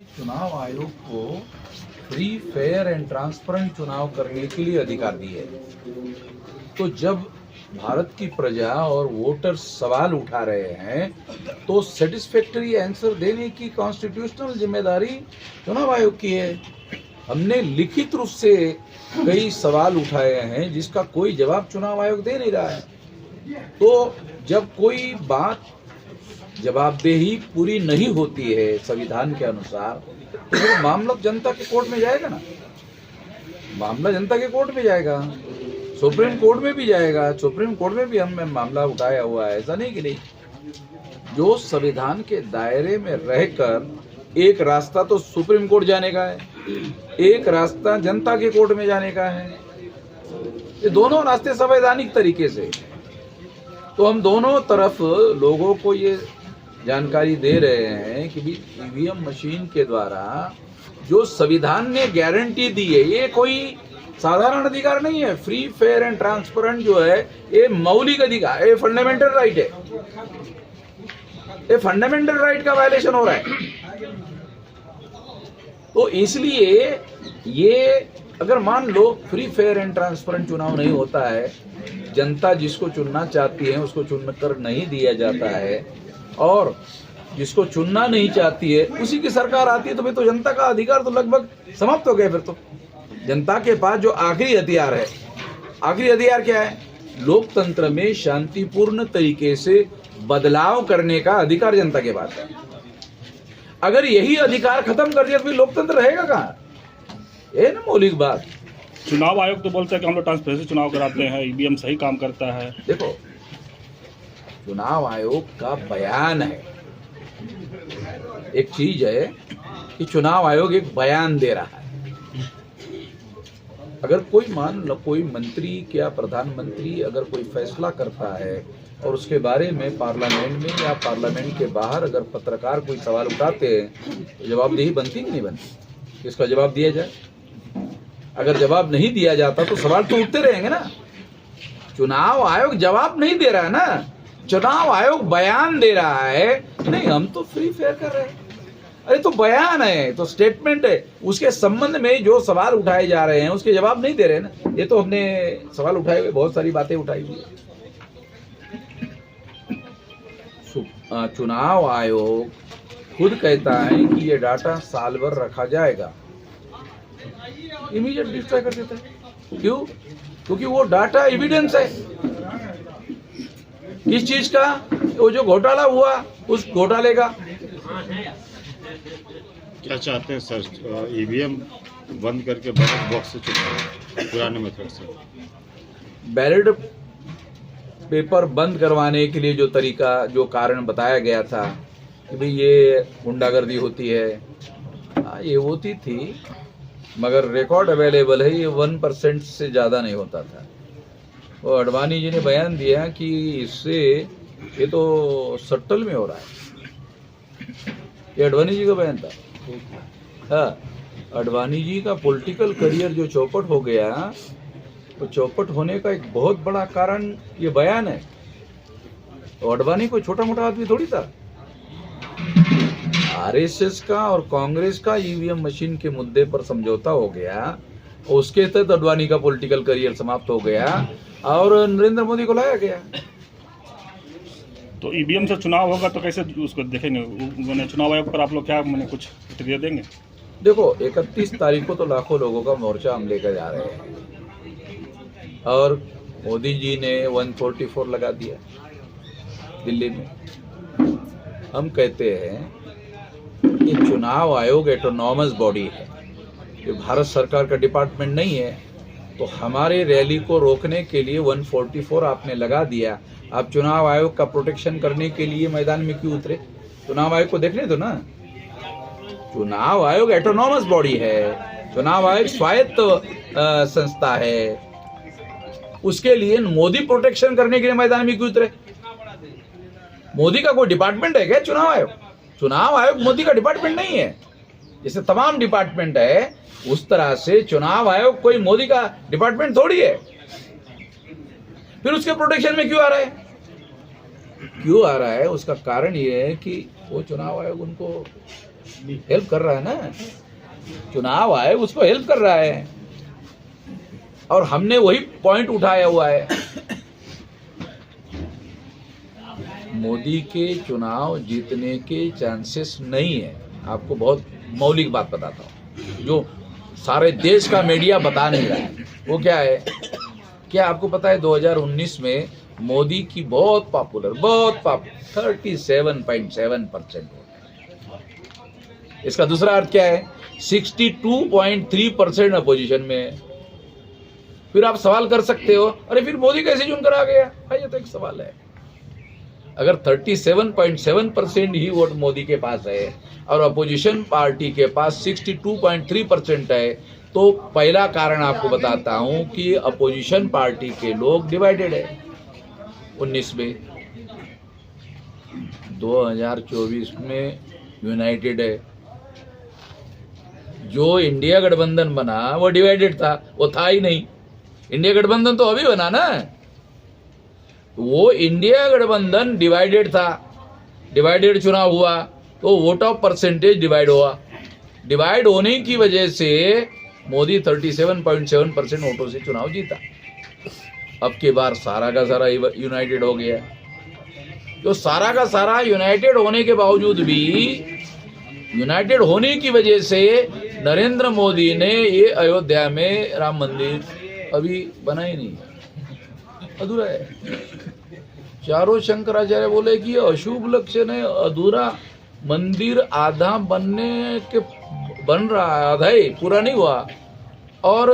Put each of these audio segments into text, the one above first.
चुनाव आयोग को फ्री फेयर एंड ट्रांसपेरेंट चुनाव करने के लिए अधिकार दिए। तो जब भारत की प्रजा और वोटर्स सवाल उठा रहे हैं तो सेटिस्फैक्टरी आंसर देने की कॉन्स्टिट्यूशनल जिम्मेदारी चुनाव आयोग की है। हमने लिखित रूप से कई सवाल उठाए हैं जिसका कोई जवाब चुनाव आयोग दे नहीं रहा है। तो जब कोई बात जवाबदेही पूरी नहीं होती है संविधान के अनुसार तो वो मामला जनता के कोर्ट में जाएगा ना, मामला जनता के कोर्ट में जाएगा, सुप्रीम कोर्ट में भी जाएगा। सुप्रीम कोर्ट में भी हमने मामला उठाया हुआ है, ऐसा नहीं कि नहीं। जो संविधान के दायरे में रहकर एक रास्ता तो सुप्रीम कोर्ट जाने का है, एक रास्ता जनता के कोर्ट में जाने का है। ये दोनों रास्ते संवैधानिक तरीके से, तो हम दोनों तरफ लोगों को ये जानकारी दे रहे हैं कि भी ईवीएम मशीन के द्वारा जो संविधान ने गारंटी दी है ये कोई साधारण अधिकार नहीं है। फ्री फेयर एंड ट्रांसपेरेंट जो है ये मौलिक अधिकार, ये फंडामेंटल राइट है। ये फंडामेंटल राइट का वायलेशन हो रहा है। तो इसलिए ये अगर मान लो फ्री फेयर एंड ट्रांसपेरेंट चुनाव नहीं होता है, जनता जिसको चुनना चाहती है उसको चुनकर नहीं दिया जाता है और जिसको चुनना नहीं चाहती है उसी की सरकार आती है, तो भाई तो जनता का अधिकार तो लगभग समाप्त हो गया। फिर तो जनता के पास जो आखिरी हथियार है, आखिरी हथियार क्या है? लोकतंत्र में शांतिपूर्ण तरीके से बदलाव करने का अधिकार जनता के पास है। अगर यही अधिकार खत्म कर दिया तो फिर लोकतंत्र रहेगा कहाँ? ये ना मौलिक बात। चुनाव आयोग तो बोलता है कि हम लोग ट्रांसपेरेंसी चुनाव कराते हैं, ईवीएम सही काम करता है। देखो, चुनाव आयोग का बयान है, एक चीज है कि चुनाव आयोग एक बयान दे रहा है। अगर कोई मान लो कोई मंत्री या प्रधानमंत्री अगर कोई फैसला करता है और उसके बारे में पार्लियामेंट में या पार्लियामेंट के बाहर अगर पत्रकार कोई सवाल उठाते हैं तो जवाबदेही बनती कि नहीं बनती? इसका जवाब दिया जाए। अगर जवाब नहीं दिया जाता तो सवाल तो उठते रहेंगे ना। चुनाव आयोग जवाब नहीं दे रहा है ना, चुनाव आयोग बयान दे रहा है नहीं हम तो फ्री फेयर कर रहे हैं। अरे तो बयान है, तो स्टेटमेंट है, उसके संबंध में जो सवाल उठाए जा रहे हैं उसके जवाब नहीं दे रहे ना। ये तो हमने सवाल उठाए हुए बहुत सारी बातें उठाई हुई है। चुनाव आयोग खुद कहता है कि ये डाटा साल भर रखा जाएगा, इमीडिएट डिस्ट्रॉय कर देता है। क्यों? क्योंकि वो डाटा एविडेंस है किस चीज का? वो जो घोटाला हुआ उस घोटाले का। क्या चाहते हैं सर? ईवीएम बंद करके बैलेट बॉक्स से चुनाव पुराने मेथड से? बैलेट पेपर बंद करवाने के लिए जो तरीका, जो कारण बताया गया था कि भाई ये गुंडागर्दी होती है, ये होती थी, मगर रिकॉर्ड अवेलेबल है, ये 1% से ज़्यादा नहीं होता था। और अडवाणी जी ने बयान दिया कि इससे ये तो सट्टल में हो रहा है। ये अडवाणी जी का बयान था। हाँ, अडवाणी जी का पॉलिटिकल करियर जो चौपट हो गया, तो चौपट होने का एक बहुत बड़ा कारण ये बयान है। तो अडवाणी कोई छोटा मोटा आदमी थोड़ी था। आरएसएस का और कांग्रेस का ईवीएम मशीन के मुद्दे पर समझौता हो गया, उसके तहत अडवाणी का पॉलिटिकल करियर समाप्त हो गया और नरेंद्र मोदी को लाया गया। तो ईवीएम से चुनाव होगा तो कैसे उसको देखेंगे? मैंने चुनाव आयोग पर आप लोग क्या मैंने कुछ प्रतिक्रिया देंगे? देखो, 31 तारीख को तो लाखों लोगों का मोर्चा हम लेकर जा रहे हैं और मोदी जी ने 144 लगा दिया दिल्ली में। हम कहते हैं कि चुनाव आयोग एटोनॉमस बॉडी है, ये भारत सरकार का डिपार्टमेंट नहीं है। तो हमारे रैली को रोकने के लिए 144 आपने लगा दिया। आप चुनाव आयोग का प्रोटेक्शन करने के लिए मैदान में क्यों उतरे? चुनाव आयोग को देखने दो ना। चुनाव आयोग एटोनॉमस बॉडी है, चुनाव आयोग स्वायत्त संस्था है। उसके लिए मोदी प्रोटेक्शन करने के लिए मैदान में क्यों उतरे? मोदी का कोई डिपार्टमेंट है क्या चुनाव आयोग? चुनाव आयोग मोदी का डिपार्टमेंट नहीं है। जैसे तमाम डिपार्टमेंट है उस तरह से चुनाव आयोग कोई मोदी का डिपार्टमेंट थोड़ी है। फिर उसके प्रोटेक्शन में क्यों आ रहा है? क्यों आ रहा है उसका कारण ये है कि वो चुनाव आयोग उनको हेल्प कर रहा है ना, चुनाव आए उसको हेल्प कर रहा है, और हमने वही पॉइंट उठाया हुआ है। मोदी के चुनाव जीतने के चांसेस नहीं है। आपको बहुत मौलिक बात बताता हूँ जो सारे देश का मीडिया बता नहीं रहा है। वो क्या है, क्या आपको पता है 2019 में मोदी की बहुत पॉपुलर 37.7% इसका दूसरा अर्थ क्या है, 62.3% अपोजिशन में है। फिर आप सवाल कर सकते हो, अरे फिर मोदी कैसे चुनकर आ गया? भाई ये तो एक सवाल है। अगर 37.7% ही वोट मोदी के पास है और अपोजिशन पार्टी के पास 62.3% है, तो पहला कारण आपको बताता हूं कि अपोजिशन पार्टी के लोग डिवाइडेड है 19 में। 2024 में यूनाइटेड है। जो इंडिया गठबंधन बना वो डिवाइडेड था, वो था ही नहीं। इंडिया गठबंधन तो अभी बना ना, वो इंडिया गठबंधन डिवाइडेड था, डिवाइडेड चुनाव हुआ तो वोट ऑफ परसेंटेज डिवाइड हुआ। डिवाइड होने की वजह से मोदी 37.7% वोटों से चुनाव जीता। अब की बार सारा का सारा यूनाइटेड हो गया। तो सारा का सारा यूनाइटेड होने के बावजूद भी, यूनाइटेड होने की वजह से नरेंद्र मोदी ने ये अयोध्या में राम मंदिर अभी बना ही नहीं, अधूरा है। चारों शंकराचार्य बोले कि अशुभ लक्षण है, अधूरा मंदिर आधा बनने के बन रहा है, आधा ही पूरा नहीं हुआ और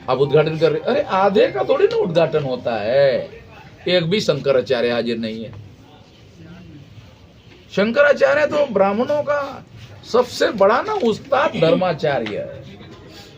अब उद्घाटन कर रहे। अरे आधे का थोड़ी ना उद्घाटन होता है। एक भी शंकराचार्य हाजिर नहीं है। शंकराचार्य तो ब्राह्मणों का सबसे बड़ा ना उस्ताद धर्माचार्य है,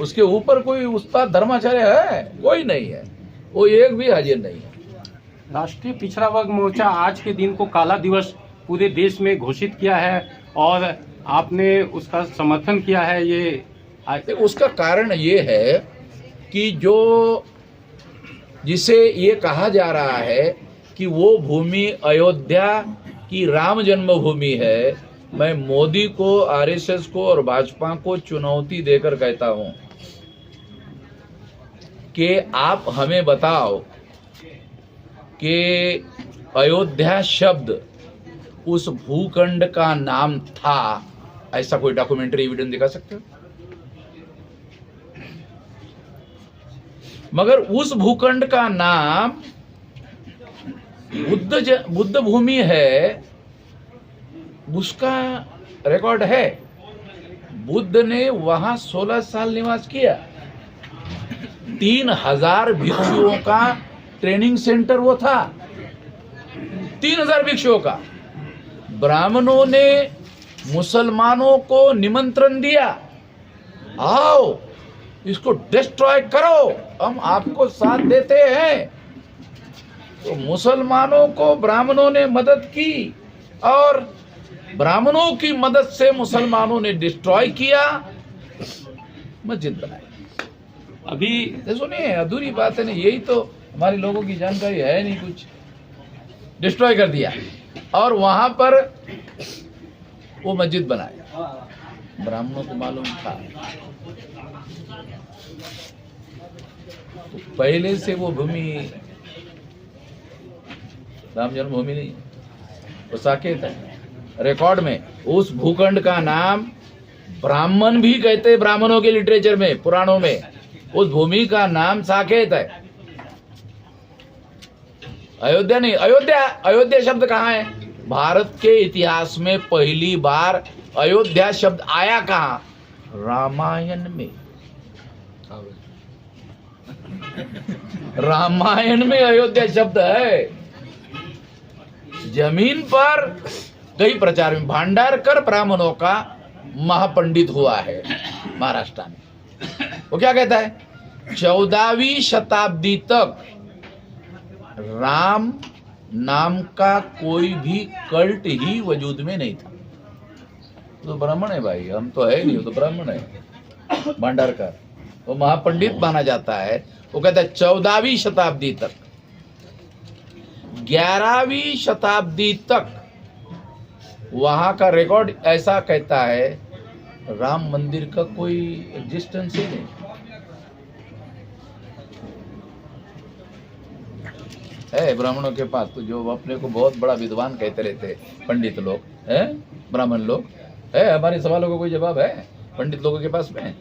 उसके ऊपर कोई उस्ताद धर्माचार्य है? कोई नहीं है, वो एक भी हाजिर नहीं है। राष्ट्रीय पिछड़ा वर्ग मोर्चा आज के दिन को काला दिवस पूरे देश में घोषित किया है और आपने उसका समर्थन किया है। ये उसका कारण ये है कि जो जिसे ये कहा जा रहा है कि वो भूमि अयोध्या की राम जन्मभूमि है, मैं मोदी को, आरएसएस को और भाजपा को चुनौती देकर कहता हूं कि आप हमें बताओ कि अयोध्या शब्द उस भूखंड का नाम था, ऐसा कोई डॉक्यूमेंट्री एविडेंस दिखा सकते हो? मगर उस भूखंड का नाम बुद्ध भूमि है, उसका रिकॉर्ड है। बुद्ध ने वहां 16 साल निवास किया। 3000 भिक्षुओं का ट्रेनिंग सेंटर वो था, 3000 भिक्षुओं का। ब्राह्मणों ने मुसलमानों को निमंत्रण दिया, आओ इसको डिस्ट्रॉय करो, हम आपको साथ देते हैं। तो मुसलमानों को ब्राह्मणों ने मदद की और ब्राह्मणों की मदद से मुसलमानों ने डिस्ट्रॉय किया, मस्जिद बनाई। अभी सुनिए, अधूरी बात है ना, यही तो हमारे लोगों की जानकारी है नहीं, कुछ डिस्ट्रॉय कर दिया और वहां पर वो मस्जिद बनाया। ब्राह्मणों को मालूम था, तो पहले से वो भूमि राम जन्मभूमि नहीं, वो साकेत है। रिकॉर्ड में उस भूखंड का नाम ब्राह्मण भी कहते हैं, ब्राह्मणों के लिटरेचर में, पुराणों में उस भूमि का नाम साकेत है, अयोध्या नहीं। अयोध्या शब्द कहाँ है? भारत के इतिहास में पहली बार अयोध्या शब्द आया कहाँ? रामायण में। रामायण में अयोध्या शब्द है। जमीन पर कई प्रचार में भांडारकर ब्राह्मणों का महापंडित हुआ है महाराष्ट्र में। वो क्या कहता है? 14वीं शताब्दी तक राम नाम का कोई भी कल्ट ही वजूद में नहीं था। तो ब्राह्मण है भाई, हम तो है नहीं, वो तो ब्राह्मण है। भांडारकर वो महापंडित माना जाता है। वो कहता है 14वीं शताब्दी तक, 11वीं शताब्दी तक वहाँ का रिकॉर्ड ऐसा कहता है राम मंदिर का कोई एग्जिस्टेंस ही नहीं है ब्राह्मणों के पास। तो जो अपने को बहुत बड़ा विद्वान कहते रहते पंडित लोग हैं, ब्राह्मण लोग है, हमारे सवालों का कोई जवाब है पंडित लोगों के पास में?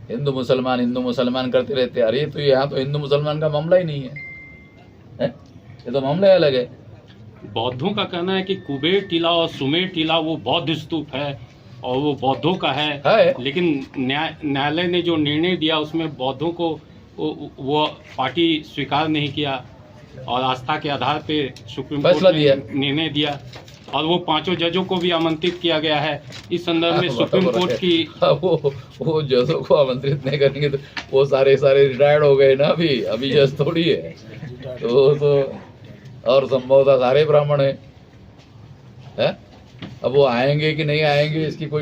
हिंदू मुसलमान करते रहते। अरे तो यहाँ तो हिंदू मुसलमान का मामला ही नहीं है, ये तो मामला अलग है। बौद्धों का कहना है कि कुबेर टीला और सुमेर टीला वो बौद्ध स्तूप है और वो बौद्धों का है। लेकिन न्यायालय ने जो निर्णय दिया उसमें बौद्धों को वो पार्टी स्वीकार नहीं किया और आस्था के आधार पे सुप्रीम कोर्ट ने निर्णय दिया और वो 5 जजों को भी आमंत्रित किया गया है इस संदर्भ में सुप्रीम कोर्ट की। वो जजों को आमंत्रित नहीं करेंगे तो वो सारे रिटायर्ड हो गए ना, अभी जज थोड़ी है। तो और संभवतः सारे ब्राह्मण है? अब वो आएंगे कि नहीं आएंगे इसकी कोई